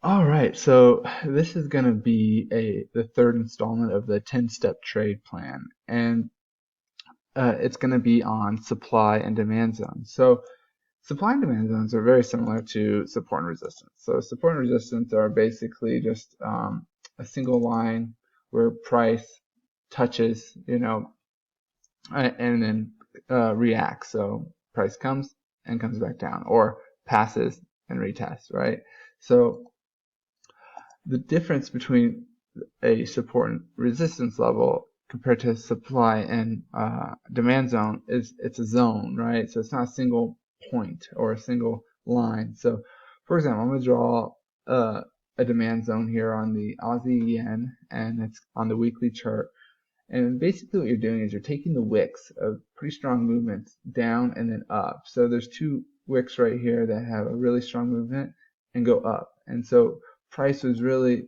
All right, so this is going to be the third installment of the 10-step trade plan, and it's going to be on supply and demand zones. So supply and demand zones are very similar to support and resistance. So support and resistance are basically just a single line where price touches, and then reacts. So price comes and comes back down, or passes and retests, right? So the difference between a support and resistance level compared to supply and demand zone is it's a zone, right? So it's not a single point or a single line. So, for example, I'm going to draw a demand zone here on the Aussie yen, and it's on the weekly chart. And basically, what you're doing is you're taking the wicks of pretty strong movements down and then up. So there's two wicks right here that have a really strong movement and go up. And so price was really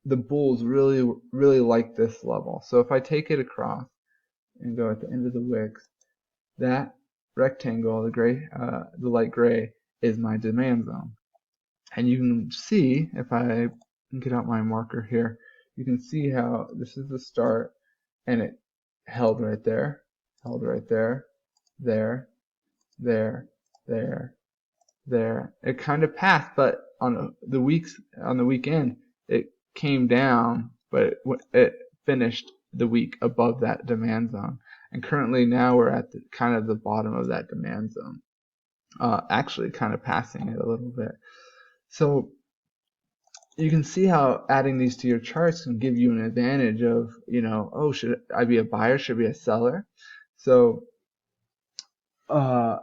the bulls really like this level. So if I take it across and go at the end of the wicks, that rectangle, the light gray, is my demand zone. And you can see, if I get out my marker here, you can see how this is the start, and it held right there, there, there, there, there. It kind of passed, but on the weekend, it came down, but it finished the week above that demand zone. And currently now we're at kind of the bottom of that demand zone, actually kind of passing it a little bit. So you can see how adding these to your charts can give you an advantage of, oh, should I be a buyer? Should I be a seller? So uh,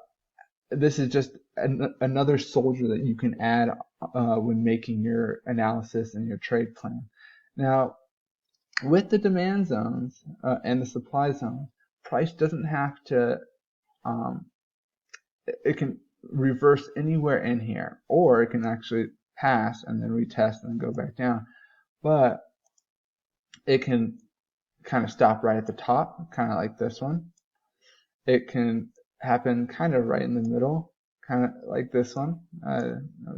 this is just another soldier that you can add when making your analysis and your trade plan. Now, with the demand zones and the supply zones, price doesn't have to, um, it can reverse anywhere in here, or it can actually pass and then retest and then go back down. But it can kind of stop right at the top, kind of like this one. It can happen kind of right in the middle, kind of like this one.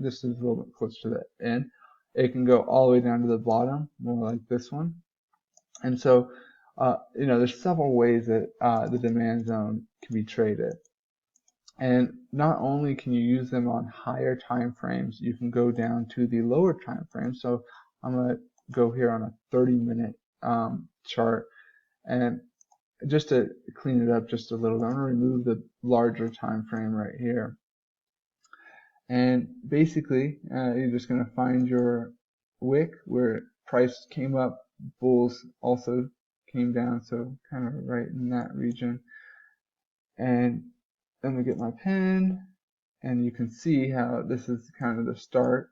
This is a little bit closer to the end. It can go all the way down to the bottom, more like this one. And so, there's several ways that the demand zone can be traded. And not only can you use them on higher time frames, you can go down to the lower time frames. So I'm going to go here on a 30-minute chart, and just to clean it up just a little bit, I'm going to remove the larger time frame right here. And basically, you're just going to find your wick where price came up, bulls also came down, so kind of right in that region. And then we get my pen, and you can see how this is kind of the start.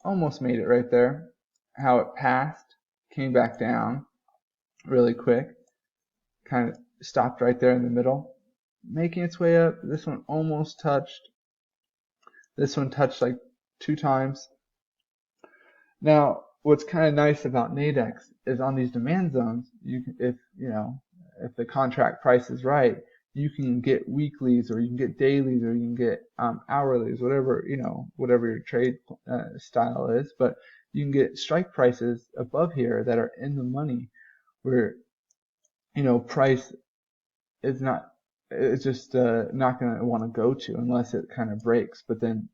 Almost made it right there. How it passed, came back down really quick, kind of stopped right there in the middle, making its way up. This one almost touched. This one touched like 2 times. Now, what's kind of nice about Nadex is on these demand zones, if the contract price is right, you can get weeklies, or you can get dailies, or you can get hourlies, whatever your trade style is. But you can get strike prices above here that are in the money, where price is not it's just not going to want to go to unless it kind of breaks. But then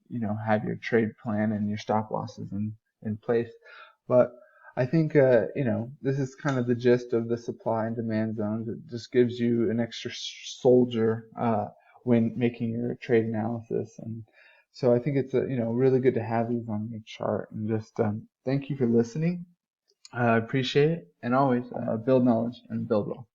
have your trade plan and your stop losses in place. But I think this is kind of the gist of the supply and demand zones. It just gives you an extra soldier when making your trade analysis. And so I think it's really good to have these on your chart. And just thank you for listening. I appreciate it, and always build knowledge and build wealth.